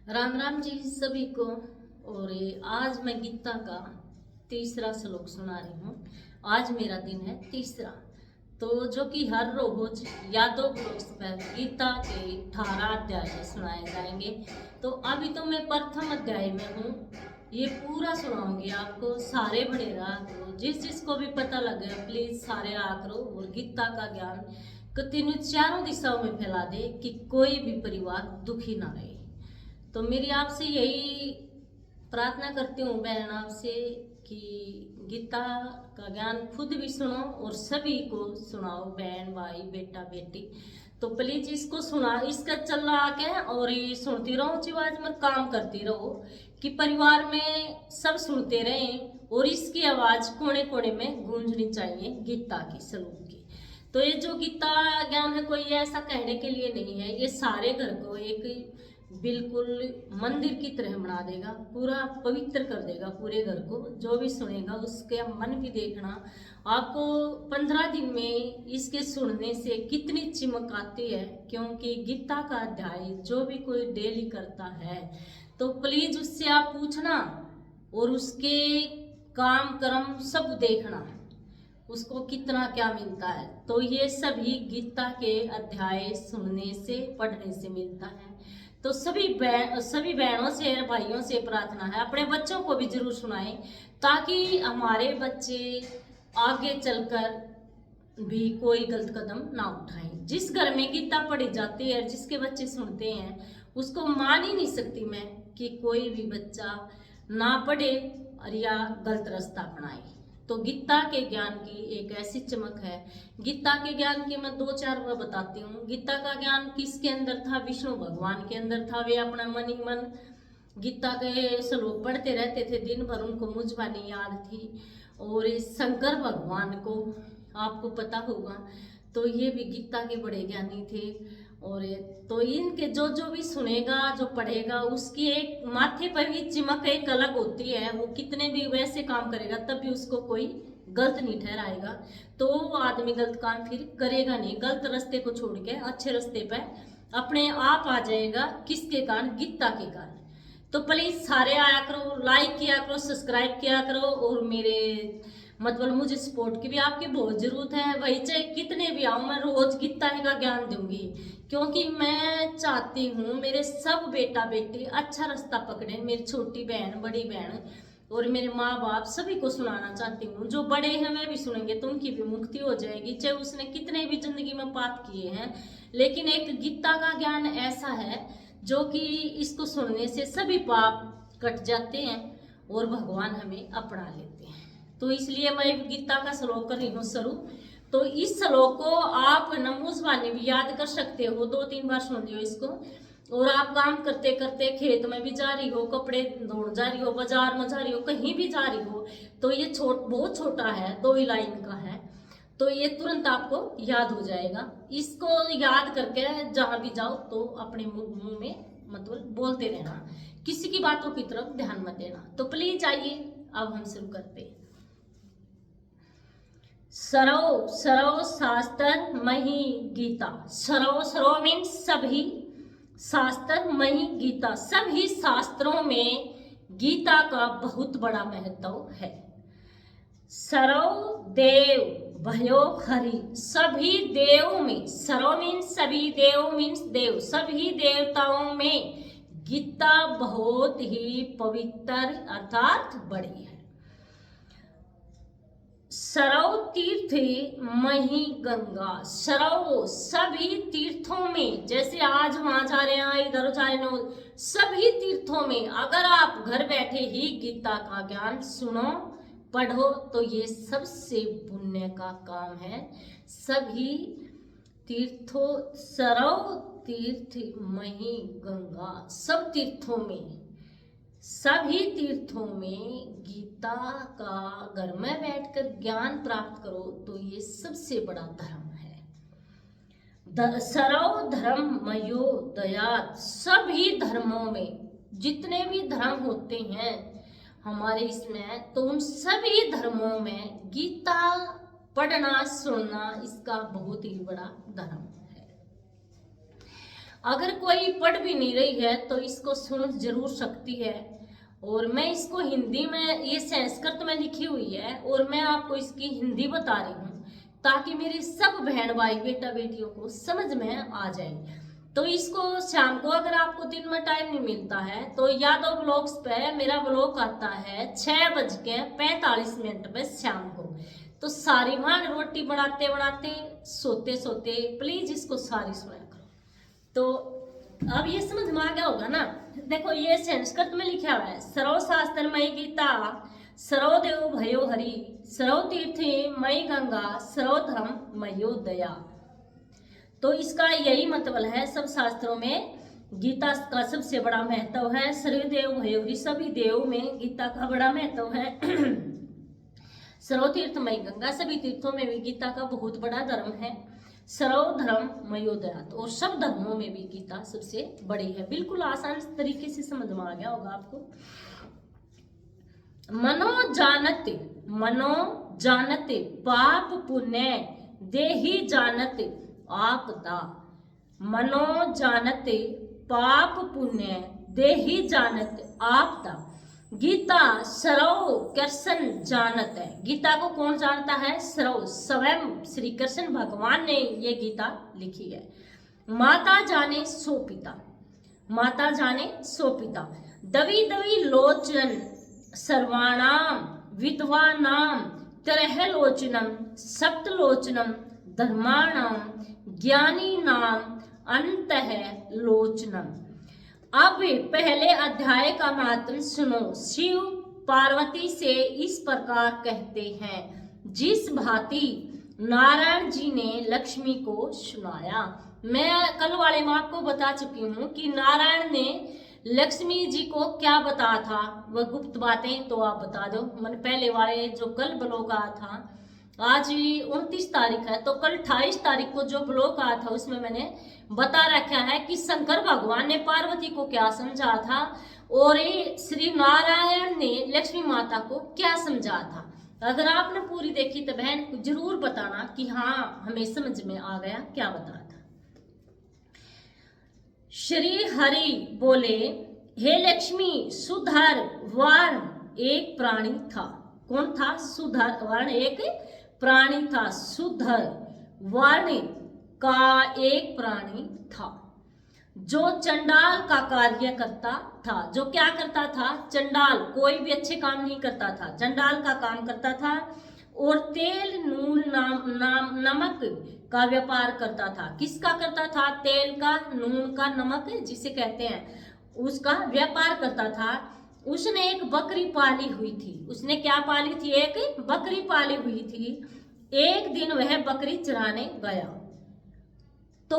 राम राम जी सभी को। और ये आज मैं गीता का तीसरा श्लोक सुना रही हूँ। आज मेरा दिन है तीसरा, तो जो कि हर रोज या दो क्लोक्स पर गीता के 18 अध्याय सुनाए जाएंगे। तो अभी तो मैं प्रथम अध्याय में हूँ, ये पूरा सुनाऊंगी आपको। सारे बढ़ेगा तो जिस जिसको भी पता लगे प्लीज सारे आकरो और गीता का ज्ञान कंटिन्यू चारों दिशाओं में फैला दे कि कोई भी परिवार दुखी ना रहे। तो मेरी आपसे यही प्रार्थना करती हूँ बहन आपसे कि गीता का ज्ञान खुद भी सुनो और सभी को सुनाओ, बहन भाई बेटा बेटी। तो प्लीज इसको सुना, इसका चल रहा के और ये सुनती रहो, आवाज में काम करती रहो कि परिवार में सब सुनते रहें और इसकी आवाज कोने कोने में गूंजनी चाहिए गीता की श्लोक की। तो ये जो गीता ज्ञान है कोई ऐसा कहने के लिए नहीं है, ये सारे घर को एक बिल्कुल मंदिर की तरह बना देगा, पूरा पवित्र कर देगा पूरे घर को। जो भी सुनेगा उसके मन भी देखना आपको 15 दिन में इसके सुनने से कितनी चिमक आती है। क्योंकि गीता का अध्याय जो भी कोई डेली करता है तो प्लीज उससे आप पूछना और उसके काम कर्म सब देखना उसको कितना क्या मिलता है। तो ये सभी गीता के अध्याय सुनने से पढ़ने से मिलता है। तो सभी बहनों से भाइयों से प्रार्थना है अपने बच्चों को भी जरूर सुनाएं ताकि हमारे बच्चे आगे चलकर भी कोई गलत कदम ना उठाएं। जिस घर में गीता पढ़ी जाती है, जिसके बच्चे सुनते हैं, उसको मान ही नहीं सकती मैं कि कोई भी बच्चा ना पढ़े और या गलत रास्ता अपनाए। तो गीता के ज्ञान की एक ऐसी चमक है। गीता के ज्ञान की मैं 2-4 बताती हूँ। गीता का ज्ञान किसके अंदर था? विष्णु भगवान के अंदर था। वे अपना मन ही मन गीता के श्लोक पढ़ते रहते थे दिन भर, उनको मुझबानी याद थी। और शंकर भगवान को आपको पता होगा, तो ये भी गीता के बड़े ज्ञानी थे। और तो इनके जो जो भी सुनेगा जो पढ़ेगा उसकी एक माथे पर भी चिमक एक अलग होती है। वो कितने भी वैसे काम करेगा तब भी उसको कोई गलत नहीं ठहराएगा। तो वो आदमी गलत काम फिर करेगा नहीं, गलत रास्ते को छोड़ के अच्छे रास्ते पर अपने आप आ जाएगा। किसके कारण? गीता के कारण। तो प्लीज सारे आया करो, लाइक किया करो, सब्सक्राइब किया करो और मेरे मतलब मुझे सपोर्ट की भी आपकी बहुत जरूरत है। वही चाहे कितने भी आओ, मैं रोज गीता का ज्ञान दूंगी क्योंकि मैं चाहती हूँ मेरे सब बेटा बेटी अच्छा रास्ता पकड़े। मेरी छोटी बहन, बड़ी बहन और मेरे माँ बाप सभी को सुनाना चाहती हूँ। जो बड़े हैं वे भी सुनेंगे तो उनकी भी मुक्ति हो जाएगी, चाहे उसने कितने भी जिंदगी में पाप किए हैं। लेकिन एक गीता का ज्ञान ऐसा है जो कि इसको सुनने से सभी पाप कट जाते हैं और भगवान हमें अपना लेते हैं। तो इसलिए मैं गीता का श्लोक कर रही हूँ शुरू। तो इस श्लोक को आप नमूजबानी भी याद कर सकते हो, 2-3 बार सुन लियो इसको। और आप काम करते करते खेत में भी जा रही हो, कपड़े धोने जा रही हो, बाजार में जा रही हो, कहीं भी जा रही हो, तो ये बहुत छोटा है, 2 ही लाइन का है, तो ये तुरंत आपको याद हो जाएगा। इसको याद करके जहां भी जाओ तो अपने मुंह में मतलब बोलते रहना, किसी की बातों की तरफ ध्यान मत देना। तो प्लीज आइए अब हम शुरू करते हैं। सरव सरव शास्त्र मही गीता। सरव सरव मीन्स सभी, शास्त्र मही गीता, सभी शास्त्रों में गीता का बहुत बड़ा महत्व है। सर्व देव भयो हरि, सभी देव में, सर्व मीन्स सभी, देव मीन्स देव, सभी देवताओं में गीता बहुत ही पवित्र अर्थात बड़ी है। सरव तीर्थ मही गंगा, सरव सभी तीर्थों में, जैसे आज वहां जा रहे हैं इधर जा रहे हैं, सभी तीर्थों में अगर आप घर बैठे ही गीता का ज्ञान सुनो पढ़ो तो ये सबसे पुण्य का काम है। सभी तीर्थों, सरव तीर्थ मही गंगा, सब तीर्थों में, सभी तीर्थों में गीता का घर में बैठकर ज्ञान प्राप्त करो तो ये सबसे बड़ा धर्म है। सर्व धर्म मयो दयात, सभी धर्मों में जितने भी धर्म होते हैं हमारे इसमें, तो उन सभी धर्मों में गीता पढ़ना सुनना इसका बहुत ही बड़ा धर्म है। अगर कोई पढ़ भी नहीं रही है तो इसको सुन जरूर सकती है। और मैं इसको हिंदी में, ये संस्कृत में लिखी हुई है और मैं आपको इसकी हिंदी बता रही हूँ ताकि मेरी सब बहन भाई बेटा बेटियों को समझ में आ जाए। तो इसको शाम को, अगर आपको दिन में टाइम नहीं मिलता है तो यादव ब्लॉग्स पे मेरा ब्लॉग आता है 6:45 पे शाम को। तो सारी वहां रोटी बनाते बनाते सोते सोते प्लीज इसको सारी सुना करो। तो अब ये समझ में आ गया होगा ना। देखो ये संस्कृत में लिखा हुआ है, सर्व शास्त्र मई गीता, सर्व देव भयो हरि, सर्व तीर्थी मई गंगा, सर्व धर्म मयो दया। तो इसका यही मतलब है, सब शास्त्रों में गीता का सबसे बड़ा महत्व है। सर्व देव भयो हरि, सभी देव में गीता का बड़ा महत्व है। सर्व तीर्थ मई गंगा, सभी तीर्थों में भी गीता का बहुत बड़ा धर्म है। सर्व धर्म मयोदया, और सब धर्मों में भी गीता सबसे बड़ी है। बिल्कुल आसान तरीके से समझ में आ गया होगा आपको। मनो जानते पाप पुण्य देहि जानते आपदा। मनो जानते पाप पुण्य देहि जानते आपदा। गीता सर्व कृष्ण जानत है। गीता को कौन जानता है? सर्व, स्वयं श्री कृष्ण भगवान ने ये गीता लिखी है। माता जाने सो पिता, माता जाने सो पिता। दवी दवी लोचन सर्वाणाम विद्वानाम त्रह लोचनम सप्तलोचनम धर्माणाम ज्ञानी नाम अंतः लोचनम। अब पहले अध्याय का महात्म सुनो। शिव पार्वती से इस प्रकार कहते हैं, जिस भांति नारायण जी ने लक्ष्मी को सुनाया। मैं कल वाले में आपको बता चुकी हूँ कि नारायण ने लक्ष्मी जी को क्या बताया था, वह गुप्त बातें तो आप बता दो। मैंने पहले वाले जो कल ब्लॉग आया था, आज 29 तारीख है, तो कल 28 तारीख को जो ब्लॉग आया था उसमें मैंने बता रखा है कि शंकर भगवान ने पार्वती को क्या समझा था और ये श्री नारायण ने लक्ष्मी माता को क्या समझा था। अगर आपने पूरी देखी तो बहन जरूर बताना कि हाँ हमें समझ में आ गया क्या बताया था। श्री हरि बोले, हे लक्ष्मी, सुधर वर्ण एक प्राणी था। कौन था? सुधर वर्ण एक प्राणी था। सुधर वर्ण का एक प्राणी था जो चंडाल का कार्य करता था। जो क्या करता था? चंडाल, कोई भी अच्छे काम नहीं करता था, चंडाल का काम करता था। और तेल नून नमक का व्यापार करता था। किसका करता था? तेल का, नून का, नमक जिसे कहते हैं, उसका व्यापार करता था। उसने एक बकरी पाली हुई थी। उसने क्या पाली थी? एक बकरी पाली हुई थी। एक दिन वह बकरी चराने गया तो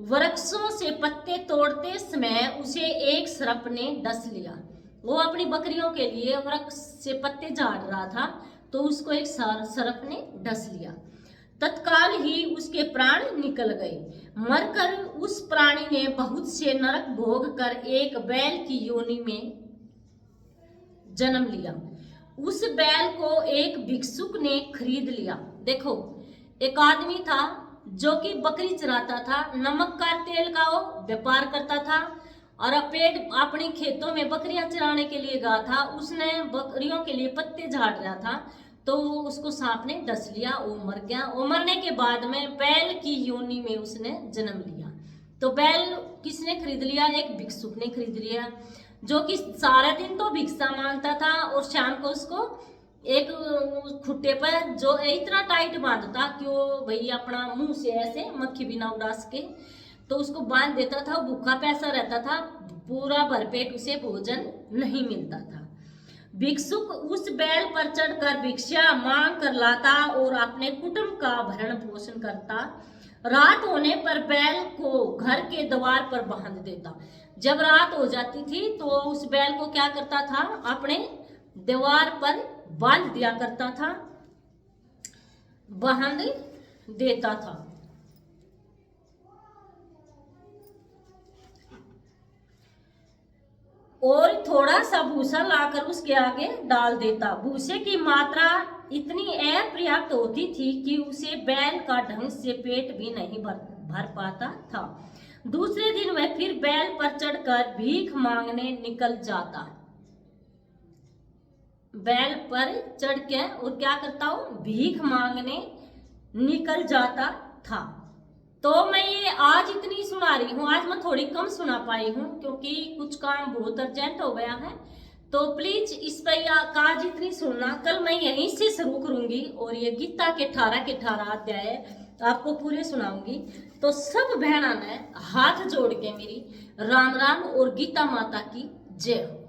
वृक्षों से पत्ते तोड़ते समय उसे एक सर्प ने डस लिया। वो अपनी बकरियों के लिए वृक्ष से पत्ते झाड़ रहा था तो उसको एक सर्प ने डस लिया। तत्काल ही उसके प्राण निकल गए। मरकर उस प्राणी ने बहुत से नरक भोग कर एक बैल की योनि में जन्म लिया। उस बैल को एक भिक्षुक ने खरीद लिया। देखो, एक आदमी था जो कि बकरी चराता था, नमक का, तेल का वो व्यापार करता था और अपने खेतों में बकरियां चराने के लिए गया था। उसने बकरियों के लिए पत्ते झाड़ रहा था तो उसको सांप ने डस लिया, वो मर गया। वो मरने के बाद में बैल की योनि में उसने जन्म लिया। तो बैल किसने खरीद लिया? एक भिक्षुक ने खरीद लिया जो कि सारा दिन तो भिक्षा मांगता था और शाम को उसको एक खुट्टे पर जो इतना टाइट बांधता कि वो भाई अपना मुंह से ऐसे मक्खी भी ना उड़ा सके, तो उसको बांध देता था। भूखा प्यासा रहता था, पूरा भरपेट उसे भोजन नहीं मिलता था। भिक्षुक उस बैल पर चढ़कर भिक्षा मांग कर लाता और अपने कुटुंब का भरण पोषण करता। रात होने पर बैल को घर के द्वार पर बांध देता। जब रात हो जाती थी तो उस बैल को क्या करता था? अपने द्वार पर बांध दिया करता था, बांध देता था। और थोड़ा सा भूसा लाकर उसके आगे डाल देता। भूसे की मात्रा इतनी अपर्याप्त होती थी कि उसे बैल का ढंग से पेट भी नहीं भर पाता था। दूसरे दिन वह फिर बैल पर चढ़कर भीख मांगने निकल जाता। बैल पर चढ़ के और क्या करता हूँ, भीख मांगने निकल जाता था। तो मैं ये आज इतनी सुना रही हूँ, आज मैं थोड़ी कम सुना पाई हूँ क्योंकि कुछ काम बहुत अर्जेंट हो गया है। तो प्लीज इस पर आज इतनी सुनना, कल मैं यहीं से शुरू करूंगी और ये गीता के 18 अध्याय आपको पूरे सुनाऊंगी। तो सब बहना ने हाथ जोड़ के मेरी राम राम और गीता माता की जय हो।